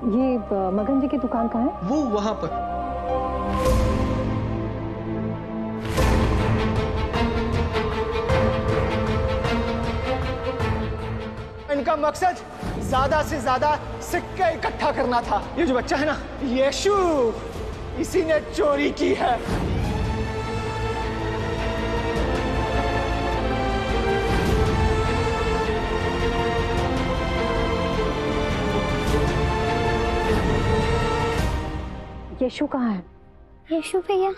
ये मगन जी की दुकान कहाँ है? वो वहां पर। इनका मकसद ज्यादा से ज्यादा सिक्के इकट्ठा करना था। ये जो बच्चा है ना, यीशु, इसी ने चोरी की है। यीशु कहाँ है? यीशु भैया,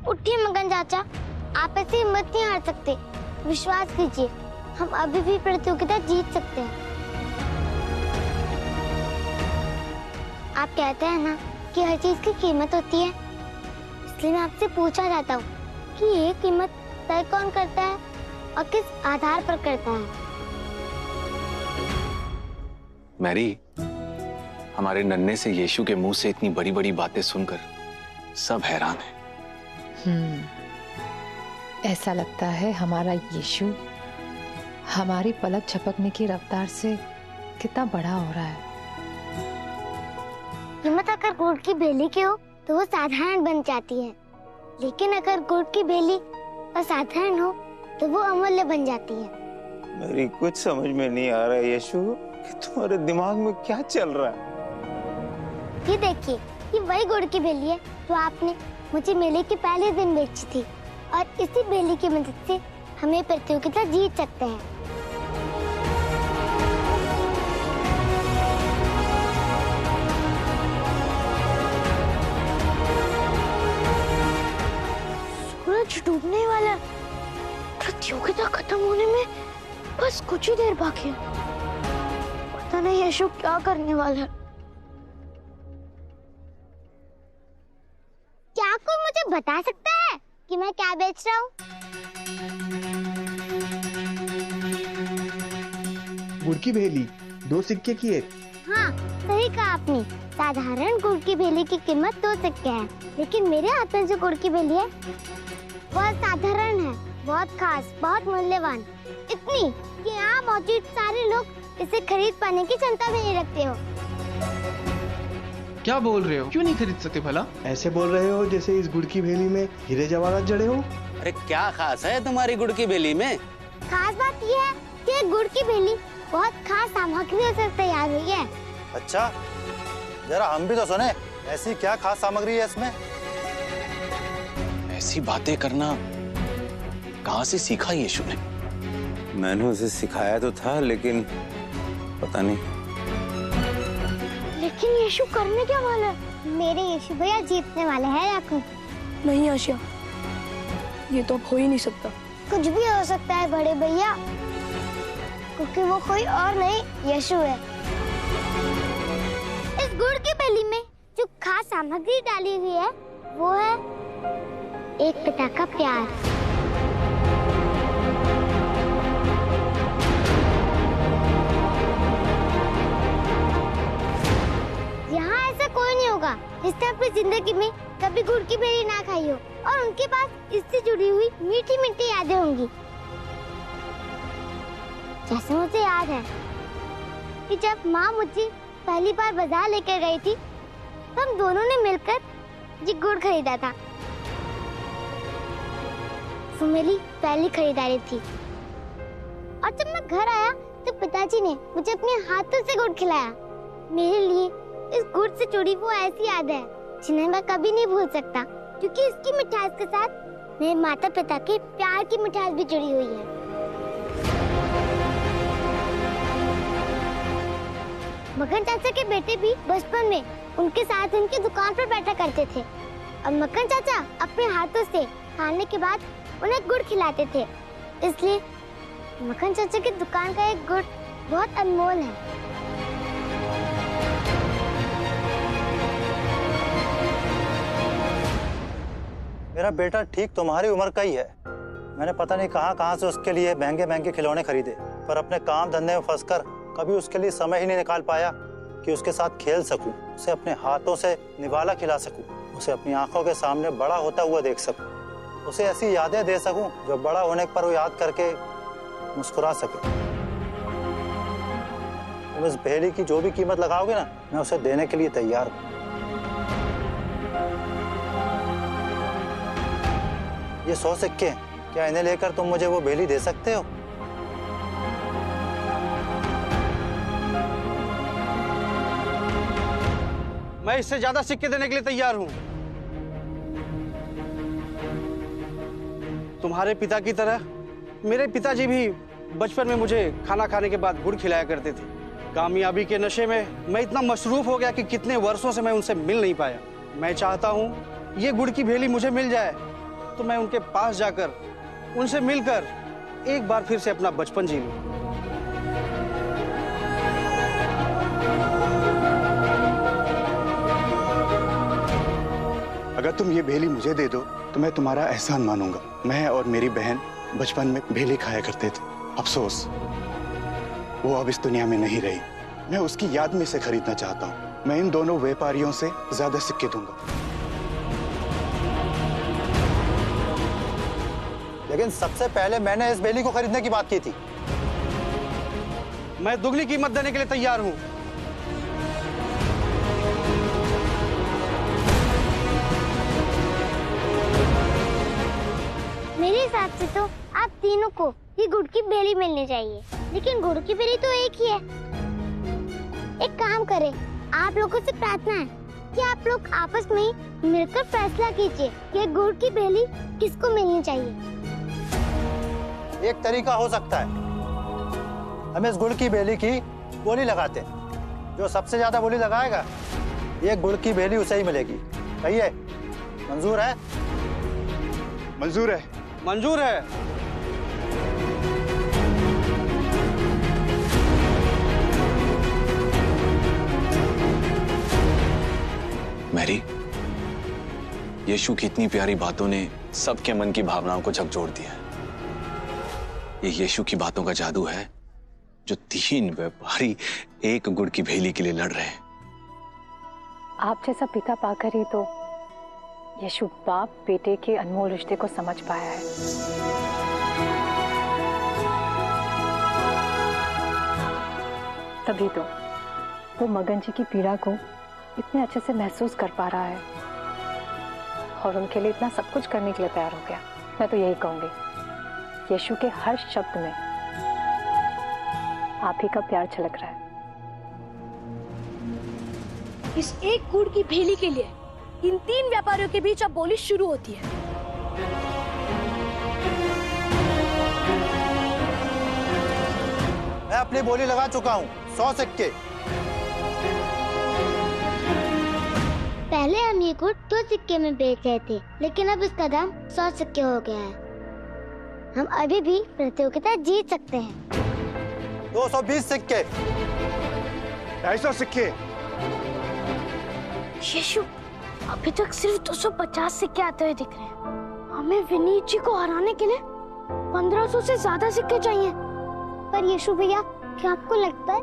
उठिए मगन चाचा, आप ऐसे हिम्मत नहीं हार सकते। विश्वास कीजिए, हम अभी भी प्रतियोगिता जीत सकते हैं। आप कहते हैं ना कि हर चीज की कीमत होती है, इसलिए मैं आपसे पूछना चाहता हूँ कि ये कीमत तय कौन करता है और किस आधार पर करता है? मैरी, हमारे नन्हे से यीशु के मुंह से इतनी बड़ी बड़ी बातें सुनकर सब हैरान हैं। ऐसा लगता है हमारा यीशु हमारी पलक झपकने की रफ्तार से कितना बड़ा हो रहा है। कीमत अगर गुड़ की बेली की हो तो वो साधारण बन जाती है, लेकिन अगर गुड़ की बेली असाधारण हो तो वो अमूल्य बन जाती है। मेरी कुछ समझ में नहीं आ रहा है यीशु कि तुम्हारे दिमाग में क्या चल रहा है। ये देखिए, ये वही गुड़ की बेली है जो आपने मुझे मेले के पहले दिन बेची थी, और इसी बेली की मदद से हमें प्रतियोगिता जीत सकते हैं। सूरज डूबने वाला है। प्रतियोगिता खत्म होने में बस कुछ ही देर बाकी है। पता नहीं यीशु क्या करने वाला है। क्या कोई मुझे बता सकता है कि मैं क्या बेच रहा हूँ? गुड़ की भेली, 2 सिक्के की एक। हाँ, सही कहा आपने। साधारण गुड़ की भेली की कीमत 2 सिक्के है, लेकिन मेरे हाथ में जो गुड़ की भेली है बहुत साधारण है, बहुत खास, बहुत मूल्यवान। इतनी कि यहाँ मौजूद सारे लोग इसे खरीद पाने की क्षमता भी नहीं रखते हो। क्या बोल रहे हो? क्यों नहीं खरीद सकते भला? ऐसे बोल रहे हो जैसे इस गुड़ की भेली में हीरे जवाहरात जड़े हो। अरे क्या खास है तुम्हारी गुड़ की बेली में? खास बात यह है कि गुड़ की बेली बहुत खास सामग्रियों से तैयार हुई है। अच्छा, जरा हम भी तो सुने, ऐसी क्या खास सामग्री है इसमें? ऐसी बातें करना कहाँ से सीखा यीशु ने? मैंने उसे सिखाया तो था, लेकिन पता नहीं। लेकिन यीशु करने क्या वाला है? मेरे यीशु भैया जीतने वाले हैं याकूब। नहीं आशिया, ये तो अब हो ही नहीं सकता। कुछ भी हो सकता है बड़े भैया, क्योंकि वो कोई और नहीं, यीशु है। इस गुड़ की बेली में जो खास सामग्री डाली हुई है वो है एक पिता का प्यार। यहाँ ऐसा कोई नहीं होगा जिसने अपनी जिंदगी में कभी गुड़ की बेली ना खाई हो और उनके पास इससे जुड़ी हुई मीठी मीठी यादें होंगी। जैसे मुझे याद है कि जब माँ मुझे पहली बार बाजार लेकर गई थी, तो हम दोनों ने मिलकर ये गुड़ खरीदा था। वो मेरी पहली खरीदारी थी। और जब मैं घर आया तो पिताजी ने मुझे अपने हाथों से गुड़ खिलाया। मेरे लिए इस गुड़ से जुड़ी वो ऐसी याद है जिन्हें मैं कभी नहीं भूल सकता, क्योंकि इसकी मिठास के साथ मेरे माता पिता के प्यार की मिठास भी जुड़ी हुई है। मक्खन चाचा के बेटे भी बचपन में उनके साथ उनकी दुकान पर बैठा करते थे। और मक्खन चाचा अपने हाथों से खाने के बाद उन्हें गुड़ खिलाते थे। इसलिए मक्खन चाचा की दुकान का एक गुड़ बहुत अनमोल है। मेरा बेटा ठीक तुम्हारी उम्र का ही है। मैंने पता नहीं कहाँ से उसके लिए महंगे महंगे खिलौने खरीदे, पर अपने काम धंधे में फंसकर कभी उसके लिए समय ही नहीं निकाल पाया कि उसके साथ खेल सकूं, उसे अपने हाथों से निवाला खिला सकूं, उसे अपनी आंखों के सामने बड़ा होता हुआ देख सकूं, उसे ऐसी यादें दे सकूं जो बड़ा होने पर वो याद करके मुस्कुरा सके। तुम इस भेली की जो भी कीमत लगाओगे ना, मैं उसे देने के लिए तैयार हूं। ये 100 सिक्के, क्या इन्हें लेकर तुम मुझे वो भेली दे सकते हो? मैं इससे ज्यादा सिक्के देने के लिए तैयार हूं। तुम्हारे पिता की तरह मेरे पिताजी भी बचपन में मुझे खाना खाने के बाद गुड़ खिलाया करते थे। कामयाबी के नशे में मैं इतना मशरूफ हो गया कि कितने वर्षों से मैं उनसे मिल नहीं पाया। मैं चाहता हूं ये गुड़ की भेली मुझे मिल जाए तो मैं उनके पास जाकर उनसे मिलकर एक बार फिर से अपना बचपन जी लूं। अगर तुम ये भेली मुझे दे दो तो मैं तुम्हारा एहसान मानूंगा। मैं और मेरी बहन बचपन में भेली खाया करते थे। अफसोस वो अब इस दुनिया में नहीं रही। मैं उसकी याद में इसे खरीदना चाहता हूँ। मैं इन दोनों व्यापारियों से ज्यादा सिक्के दूंगा। लेकिन सबसे पहले मैंने इस भेली को खरीदने की बात की थी। मैं दुगनी कीमत देने के लिए तैयार हूं। मेरे हिसाब से तो आप तीनों को ये गुड़ की भेली मिलनी चाहिए, लेकिन गुड़ की भेली तो एक ही है। एक काम करें, आप लोगों से प्रार्थना है कि आप लोग आपस में ही मिलकर फैसला कीजिए कि गुड़ की भेली किसको मिलनी चाहिए। एक तरीका हो सकता है, हम इस गुड़ की भेली की बोली लगाते हैं। जो सबसे ज्यादा बोली लगाएगा ये गुड़ की भेली उसे ही मिलेगी। कहिए, मंजूर है? मंजूर है। मंजूर है। मैरी, यीशु की इतनी प्यारी बातों ने सबके मन की भावनाओं को झकझोर दिया है। ये यीशु की बातों का जादू है जो 3 व्यापारी एक गुड़ की भेली के लिए लड़ रहे हैं। आप जैसा पिता पाकर ही तो यीशु बाप बेटे के अनमोल रिश्ते को समझ पाया है। तभी तो वो मगन जी की पीड़ा को इतने अच्छे से महसूस कर पा रहा है और उनके लिए इतना सब कुछ करने के लिए तैयार हो गया। मैं तो यही कहूंगी, यीशु के हर शब्द में आप ही का प्यार झलक रहा है। इस एक गुड़ की भेली के लिए इन 3 व्यापारियों के बीच अब बोली शुरू होती है। मैं अपनी बोली लगा चुका हूँ, 100 सिक्के। पहले हम ये गुड़ 2 सिक्के में बेच रहे थे, लेकिन अब इसका दाम 100 सिक्के हो गया है। हम अभी भी प्रतियोगिता जीत सकते हैं। 220 सिक्के। 250 सिक्के। यीशु, अभी तक सिर्फ 250 सिक्के आते हुए दिख रहे हैं। हमें विनीत जी को हराने के लिए 1500 से ज्यादा सिक्के चाहिए। पर यीशु भैया, क्या आपको लगता है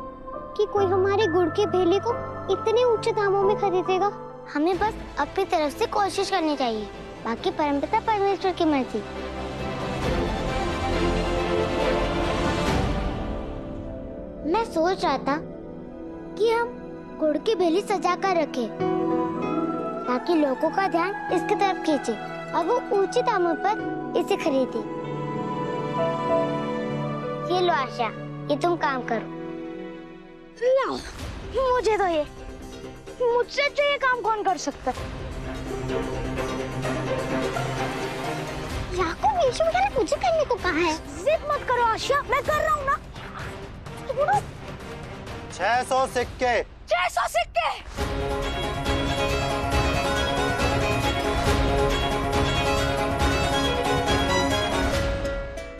कि कोई हमारे गुड़ की भेली को इतने ऊंचे दामों में खरीदेगा? हमें बस अपनी तरफ से कोशिश करनी चाहिए, बाकी परमपिता परमेश्वर की मर्जी। मैं सोच रहा था कि हम गुड़ की भेली सजा कर रखें ताकि लोगों का ध्यान इसकी तरफ खींचे और वो ऊंचे दामों पर इसे खरीदे। ये लो आशा, ये तुम काम करो। लाओ, मुझे तो ये, मुझसे जो ये काम कौन कर सकता है? याकूब, यीशु ने मुझे करने को कहा है। जिद मत करो आशा, मैं कर रहा हूँ ना। 600 सिक्के। 600 सिक्के।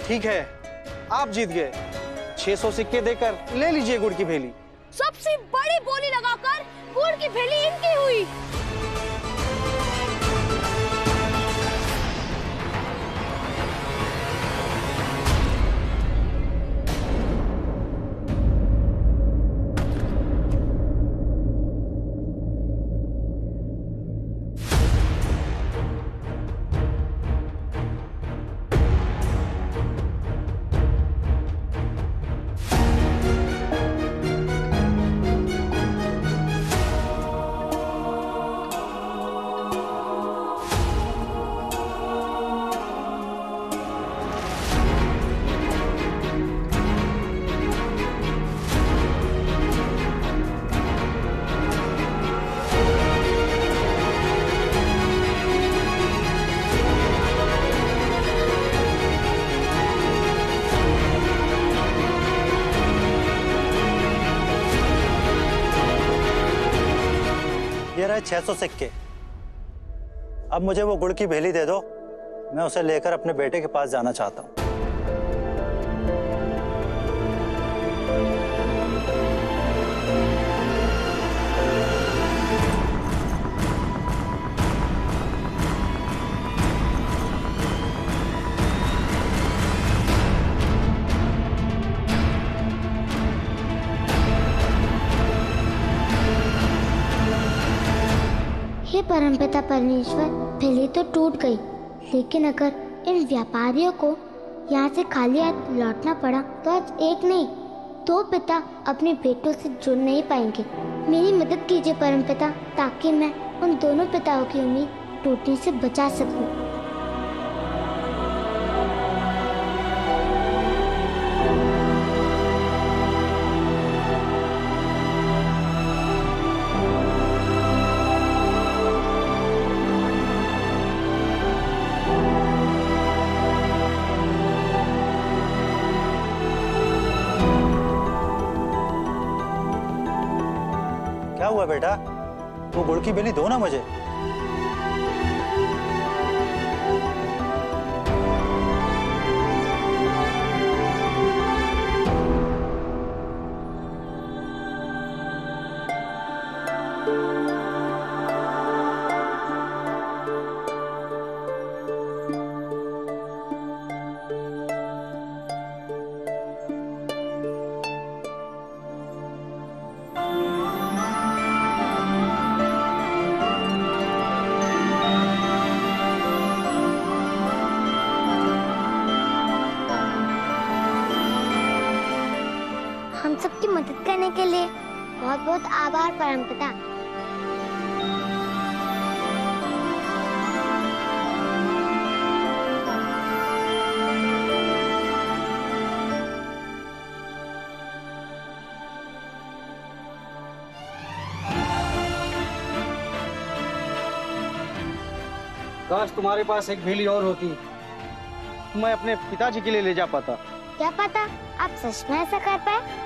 ठीक है, आप जीत गए। 600 सिक्के देकर ले लीजिए गुड़ की भेली। सबसे बड़ी बोली लगाकर गुड़ की भेली इनकी हुई। ये रहे 600 सिक्के। अब मुझे वो गुड़ की भेली दे दो, मैं उसे लेकर अपने बेटे के पास जाना चाहता हूँ। हे परमपिता परमेश्वर, भेली तो टूट गई, लेकिन अगर इन व्यापारियों को यहाँ से खाली हाथ लौटना पड़ा तो आज एक नहीं 2 पिता अपने बेटों से जुड़ नहीं पाएंगे। मेरी मदद कीजिए परमपिता, ताकि मैं उन दोनों पिताओं की उम्मीद टूटने से बचा सकूं। क्या हुआ बेटा? वो गुड़ की भेली दो ना मुझे। हम सबकी मदद करने के लिए बहुत बहुत आभार परमपिता। काश तुम्हारे पास एक भेली और होती, मैं अपने पिताजी के लिए ले जा पाता। क्या पता आप सच में ऐसा कर पाए।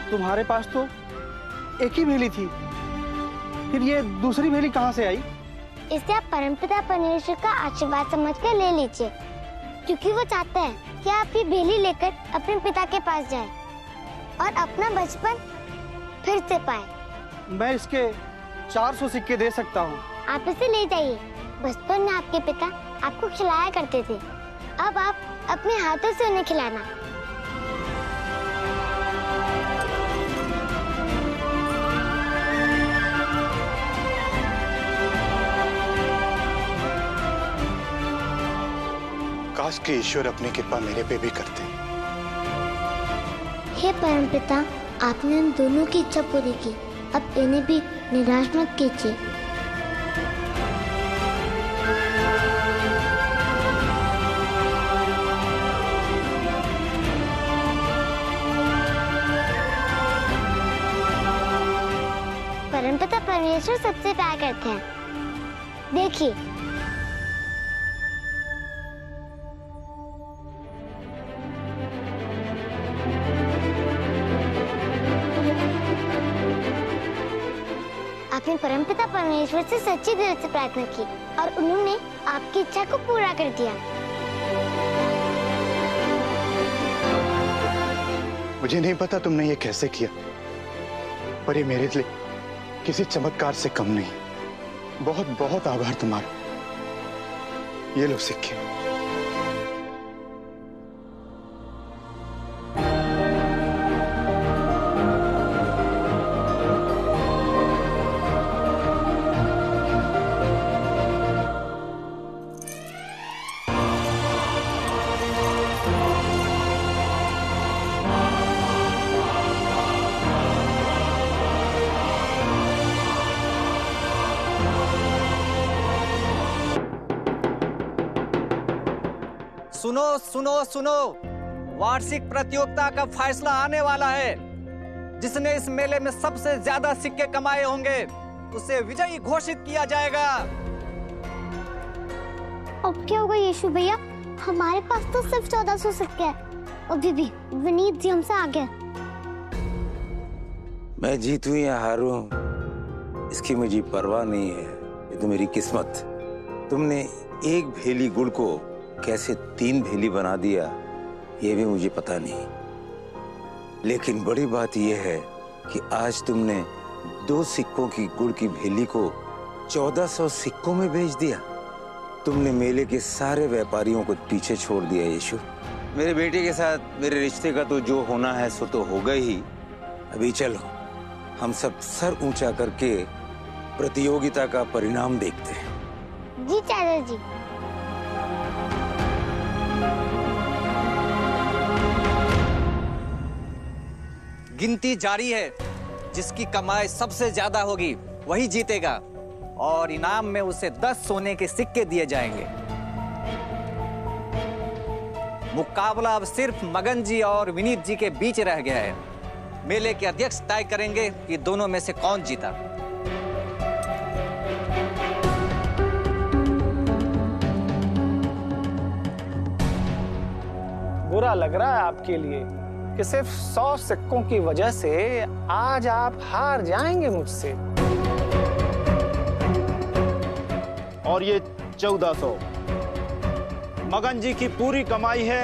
तुम्हारे पास तो एक ही भेली थी, फिर ये दूसरी भेली कहाँ से आई? इसे आप परमपिता परमेश्वर का आशीर्वाद समझकर ले लीजिए, क्योंकि वो चाहते हैं कि आप ये भेली लेकर अपने पिता के पास जाएं और अपना बचपन फिर से पाए। मैं इसके 400 सिक्के दे सकता हूँ। आप इसे ले जाइए। बचपन में आपके पिता आपको खिलाया करते थे, अब आप अपने हाथों से उन्हें खिलाना। काश कि ईश्वर अपनी कृपा मेरे पे भी करते। हे परमपिता, आपने उन दोनों की इच्छा पूरी की, अब इन्हें भी निराश मत कीजिए। परमपिता परमेश्वर सबसे प्यार करते हैं। देखिए, आपने परमपिता परमेश्वर से सच्ची दिल से प्रार्थना की और उन्होंने आपकी इच्छा को पूरा कर दिया। मुझे नहीं पता तुमने ये कैसे किया, पर ये मेरे लिए किसी चमत्कार से कम नहीं। बहुत बहुत आभार तुम्हारा। ये लो सिक्के। सुनो सुनो सुनो, वार्षिक प्रतियोगिता का फैसला आने वाला है। जिसने इस मेले में सबसे ज्यादा सिक्के कमाए होंगे उसे विजयी घोषित किया जाएगा। अब क्या होगा यीशु भैया? हमारे पास तो सिर्फ 1400 सिक्के हैं। अभी भी विनीत जी हमसे आगे। मैं जीतूं या हारूं इसकी मुझे परवाह नहीं है, ये तो मेरी किस्मत। तुमने एक भेली गुड़ को कैसे 3 भेली बना दिया ये भी मुझे पता नहीं, लेकिन बड़ी बात यह है कि आज तुमने 2 सिक्कों की गुड़ की भेली को 1400 सिक्कों में बेच दिया। तुमने मेले के सारे व्यापारियों को पीछे छोड़ दिया यीशु। मेरे बेटे के साथ मेरे रिश्ते का तो जो होना है सो तो होगा ही। अभी चलो हम सब सर ऊंचा करके प्रतियोगिता का परिणाम देखते हैं। जी चाचा जी। गिनती जारी है। जिसकी कमाई सबसे ज्यादा होगी वही जीतेगा और इनाम में उसे 10 सोने के सिक्के दिए जाएंगे। मुकाबला अब सिर्फ मगन जी और विनीत जी के बीच रह गया है। मेले के अध्यक्ष तय करेंगे कि दोनों में से कौन जीता। बुरा लग रहा है आपके लिए कि सिर्फ 100 सिक्कों की वजह से आज आप हार जाएंगे मुझसे। और ये 1400 मगन जी की पूरी कमाई है।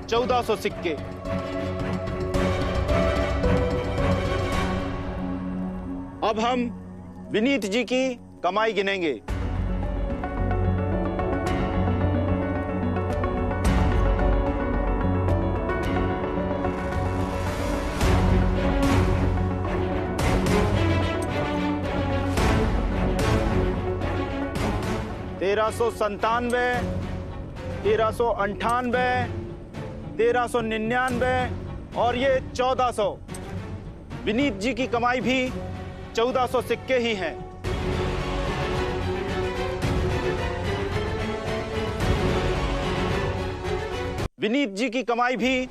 1400 सिक्के। अब हम विनीत जी की कमाई गिनेंगे। सौ 97, 1398, 1399 और ये 1400। विनीत जी की कमाई भी 1400 सिक्के ही हैं। विनीत जी की कमाई भी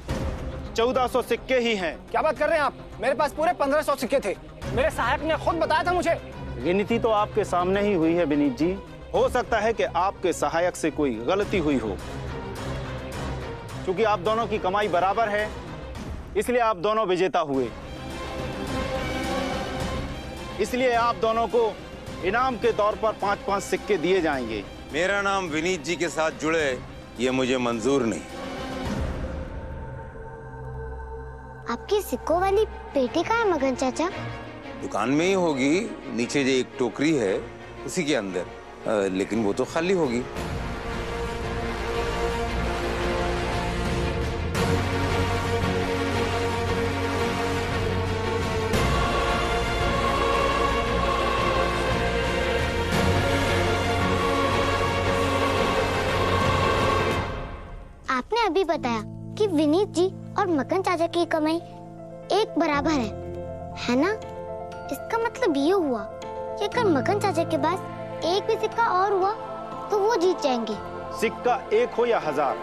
1400 सिक्के ही हैं। क्या बात कर रहे हैं आप? मेरे पास पूरे 1500 सिक्के थे। मेरे सहायक ने खुद बताया था मुझे। गिनती तो आपके सामने ही हुई है विनीत जी। हो सकता है कि आपके सहायक से कोई गलती हुई हो। क्योंकि आप दोनों की कमाई बराबर है, इसलिए आप दोनों विजेता हुए। इसलिए आप दोनों को इनाम के तौर पर 5-5 सिक्के दिए जाएंगे। मेरा नाम विनीत जी के साथ जुड़े ये मुझे मंजूर नहीं। आपकी सिक्कों वाली पेटी कहाँ है मगन चाचा? दुकान में ही होगी, नीचे जो एक टोकरी है उसी के अंदर। लेकिन वो तो खाली होगी। आपने अभी बताया कि विनीत जी और मगन चाचा की कमाई एक बराबर है ना? इसका मतलब ये हुआ कि अगर मगन चाचा के पास एक भी सिक्का और हुआ तो वो जीत जाएंगे। सिक्का 1 हो या 1000,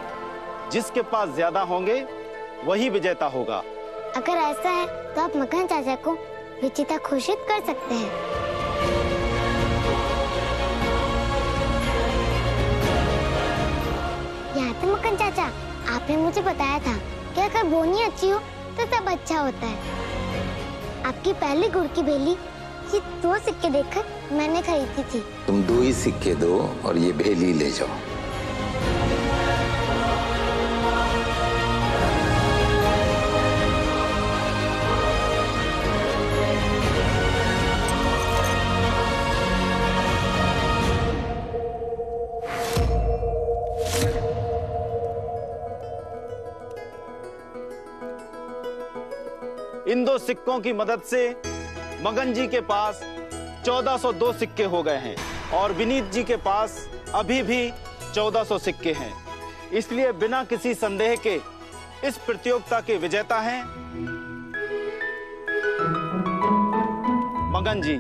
जिसके पास ज्यादा होंगे वही विजेता होगा। अगर ऐसा है तो आप मगन चाचा को विजेता घोषित कर सकते हैं। बात है मक्खन चाचा, आपने मुझे बताया था कि अगर बोनी अच्छी हो तो सब अच्छा होता है। आपकी पहली गुड़ की भेली ये 2 सिक्के देखकर मैंने खरीदी थी। तुम 2 ही सिक्के दो और ये भेली ले जाओ। इन 2 सिक्कों की मदद से मगन जी के पास 1402 सिक्के हो गए हैं और विनीत जी के पास अभी भी 1400 सिक्के हैं। इसलिए बिना किसी संदेह के इस प्रतियोगिता के विजेता हैं मगन जी।